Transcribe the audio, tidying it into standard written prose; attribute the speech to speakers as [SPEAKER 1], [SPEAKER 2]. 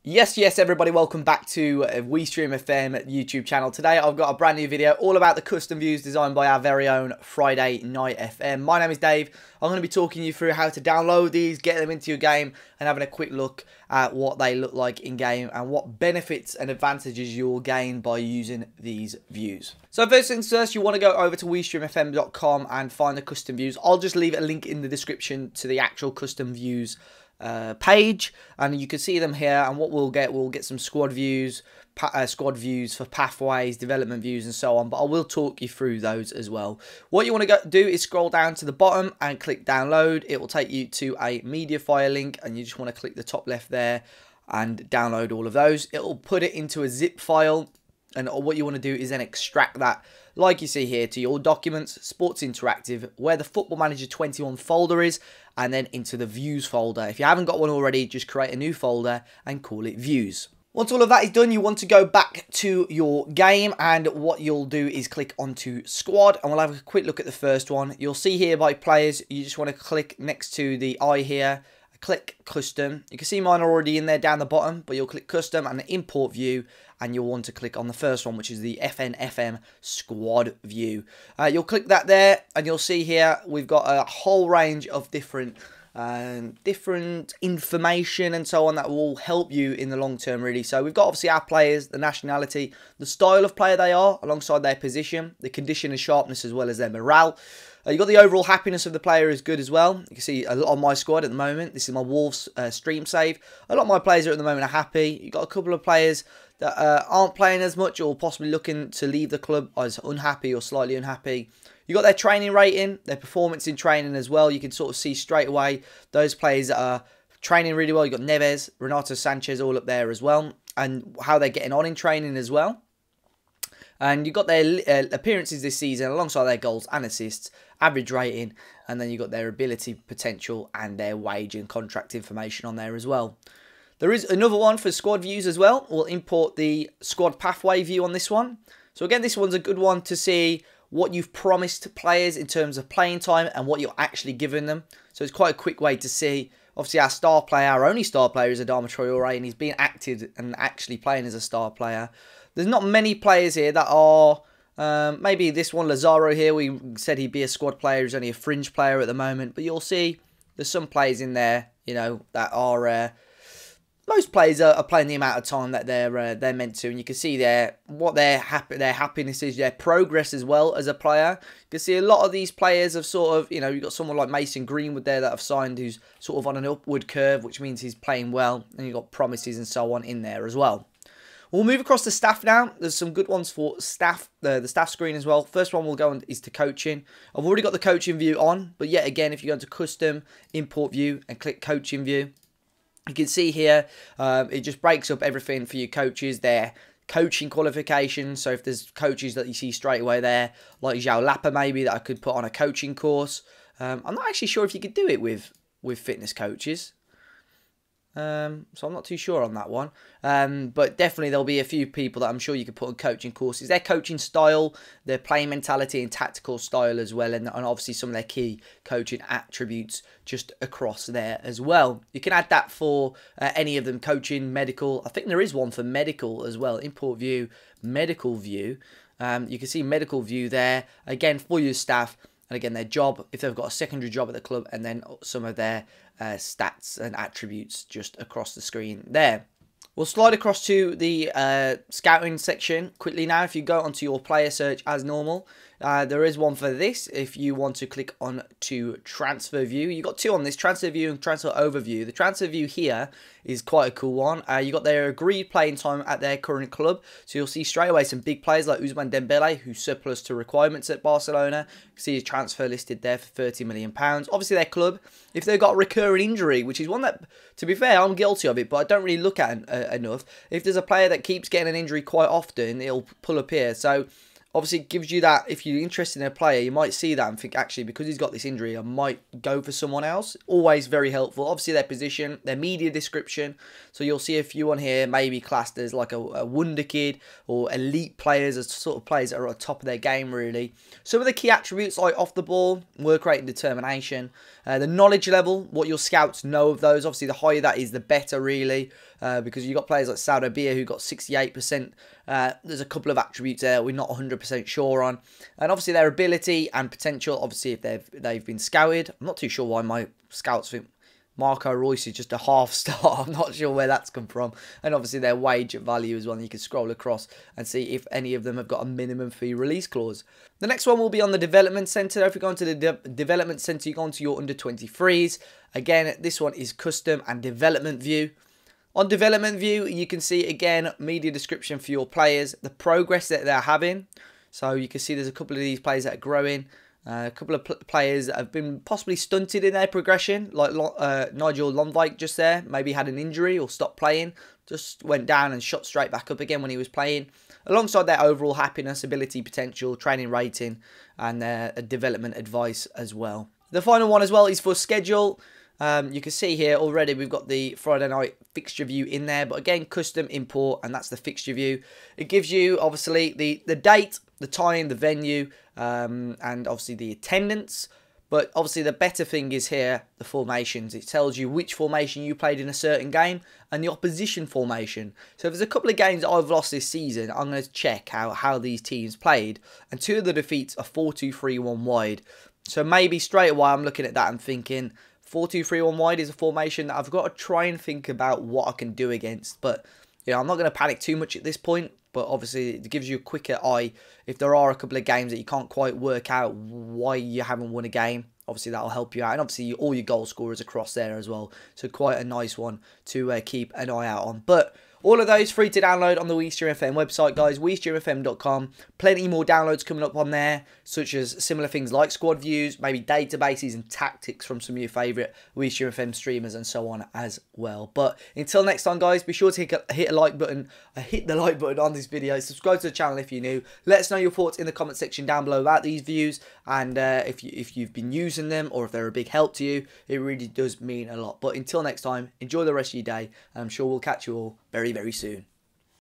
[SPEAKER 1] Yes, everybody, welcome back to FridayNightFM YouTube channel. Today I've got a brand new video all about the custom views designed by our very own FridayNightFM. My name is Dave. I'm going to be talking you through how to download these, get them into your game, and having a quick look at what they look like in game and what benefits and advantages you'll gain by using these views. So first things first, you want to go over to WeStreamFM.com and find the custom views. I'll just leave a link in the description to the actual custom views page, and you can see them here. And what we'll get some squad views for pathways, development views, and so on, but I will talk you through those as well. What you want to do is scroll down to the bottom and click download. It will take you to a media file link, and you just want to click the top left there and download all of those. It will put it into a zip file, and what you want to do is then extract that, like you see here, to your documents, Sports Interactive, where the Football Manager 21 folder is, and then into the Views folder. If you haven't got one already, just create a new folder and call it Views. Once all of that is done, you want to go back to your game, and what you'll do is click onto Squad, and we'll have a quick look at the first one. You'll see here by players, you just want to click next to the eye here, click Custom. You can see mine are already in there down the bottom, but you'll click Custom and Import View, and you'll want to click on the first one, which is the FNFM Squad View. You'll click that there, and you'll see here we've got a whole range of different information and so on that will help you in the long term, really. So we've got obviously our players, the nationality, the style of player they are, alongside their position, the condition and sharpness, as well as their morale. You've got the overall happiness of the player is good as well. You can see a lot of my squad at the moment. This is my Wolves stream save. A lot of my players at the moment are happy. You've got a couple of players that aren't playing as much, or possibly looking to leave the club as unhappy or slightly unhappy. You've got their training rating, their performance in training as well. You can sort of see straight away those players that are training really well. You've got Neves, Renato Sanchez all up there as well, and how they're getting on in training as well. And you've got their appearances this season alongside their goals and assists, average rating, and then you've got their ability potential and their wage and contract information on there as well. There is another one for squad views as well. We'll import the squad pathway view on this one. So again, this one's a good one to see what you've promised players in terms of playing time and what you're actually giving them. So it's quite a quick way to see. Obviously, our star player, our only star player, is Adama Traore, and he's being acted and actually playing as a star player. There's not many players here that are, maybe this one, Lazaro here, we said he'd be a squad player. He's only a fringe player at the moment. But you'll see there's some players in there, you know, that are, most players are playing the amount of time that they're meant to. And you can see there what their happiness is, their progress as well as a player. You can see a lot of these players have sort of, you know, you've got someone like Mason Greenwood there that have signed, who's sort of on an upward curve, which means he's playing well. And you've got promises and so on in there as well. We'll move across to staff now. There's some good ones for staff, the staff screen as well. First one we'll go on is to coaching. I've already got the coaching view on, but yet again, if you go into custom, import view, and click coaching view, you can see here, it just breaks up everything for your coaches, their coaching qualifications. So if there's coaches that you see straight away there, like João Lapa maybe, that I could put on a coaching course. I'm not actually sure if you could do it with fitness coaches. So I'm not too sure on that one. But definitely there'll be a few people that I'm sure you could put on coaching courses. Their coaching style, their playing mentality and tactical style as well. And obviously some of their key coaching attributes just across there as well. You can add that for any of them, coaching, medical. I think there is one for medical as well. Import view, medical view. You can see medical view there. Again, for your staff. And again, their job, if they've got a secondary job at the club, and then some of their stats and attributes just across the screen there. We'll slide across to the scouting section quickly now. If you go onto your player search as normal, there is one for this. If you want to click on to transfer view, you've got two on this, transfer view and transfer overview. The transfer view here is quite a cool one. You got their agreed playing time at their current club. So you'll see straight away some big players like Ousmane Dembele, who's surplus to requirements at Barcelona. You can see his transfer listed there for £30 million. Obviously their club, if they've got a recurring injury, which is one that, to be fair, I'm guilty of it, but I don't really look at enough. If there's a player that keeps getting an injury quite often, it'll pull up here. So obviously it gives you that, if you're interested in a player, you might see that and think, actually, because he's got this injury, I might go for someone else. Always very helpful. Obviously their position, their media description. So you'll see a few on here, maybe classed as like a wonder kid or elite players, as sort of players that are at the top of their game, really. Some of the key attributes like off the ball, work rate and determination. The knowledge level, what your scouts know of those. Obviously the higher that is, the better, really. because you've got players like Saudabia who got 68%. There's a couple of attributes there we're not 100% sure on. And obviously their ability and potential, obviously if they've been scouted. I'm not too sure why my scouts think Marco Reus is just a half star. I'm not sure where that's come from. And obviously their wage value as well. And you can scroll across and see if any of them have got a minimum fee release clause. The next one will be on the development centre. If you go into the development centre, you go into your under 23s. Again, this one is custom and development view. On development view, you can see again media description for your players, the progress that they're having. So you can see there's a couple of these players that are growing. A couple of players that have been possibly stunted in their progression, like Nigel Lomvik just there, maybe had an injury or stopped playing, just went down and shot straight back up again when he was playing, alongside their overall happiness, ability, potential, training rating, and their development advice as well. The final one as well is for schedule. You can see here already we've got the Friday night fixture view in there, but again, custom import, and that's the fixture view. It gives you obviously the date, the time, the venue, and obviously the attendance. But obviously the better thing is here, the formations. It tells you which formation you played in a certain game and the opposition formation. So if there's a couple of games that I've lost this season, I'm going to check how these teams played. And 2 of the defeats are 4-2-3-1 wide. So maybe straight away I'm looking at that and thinking 4-2-3-1 wide is a formation that I've got to try and think about what I can do against. But you know, I'm not going to panic too much at this point. But obviously it gives you a quicker eye if there are a couple of games that you can't quite work out why you haven't won a game. Obviously that'll help you out, and obviously all your goal scorers across there as well, so quite a nice one to keep an eye out on. But all of those free to download on the WeStreamFM website, guys, WeStreamFM.com. Plenty more downloads coming up on there, such as similar things like squad views, maybe databases and tactics from some of your favourite WeStreamFM streamers and so on as well. But until next time, guys, be sure to hit the like button on this video. Subscribe to the channel if you're new. Let us know your thoughts in the comment section down below about these views, and if you've been using them or if they're a big help to you. It really does mean a lot. But until next time, enjoy the rest of your day, and I'm sure we'll catch you all very, very soon.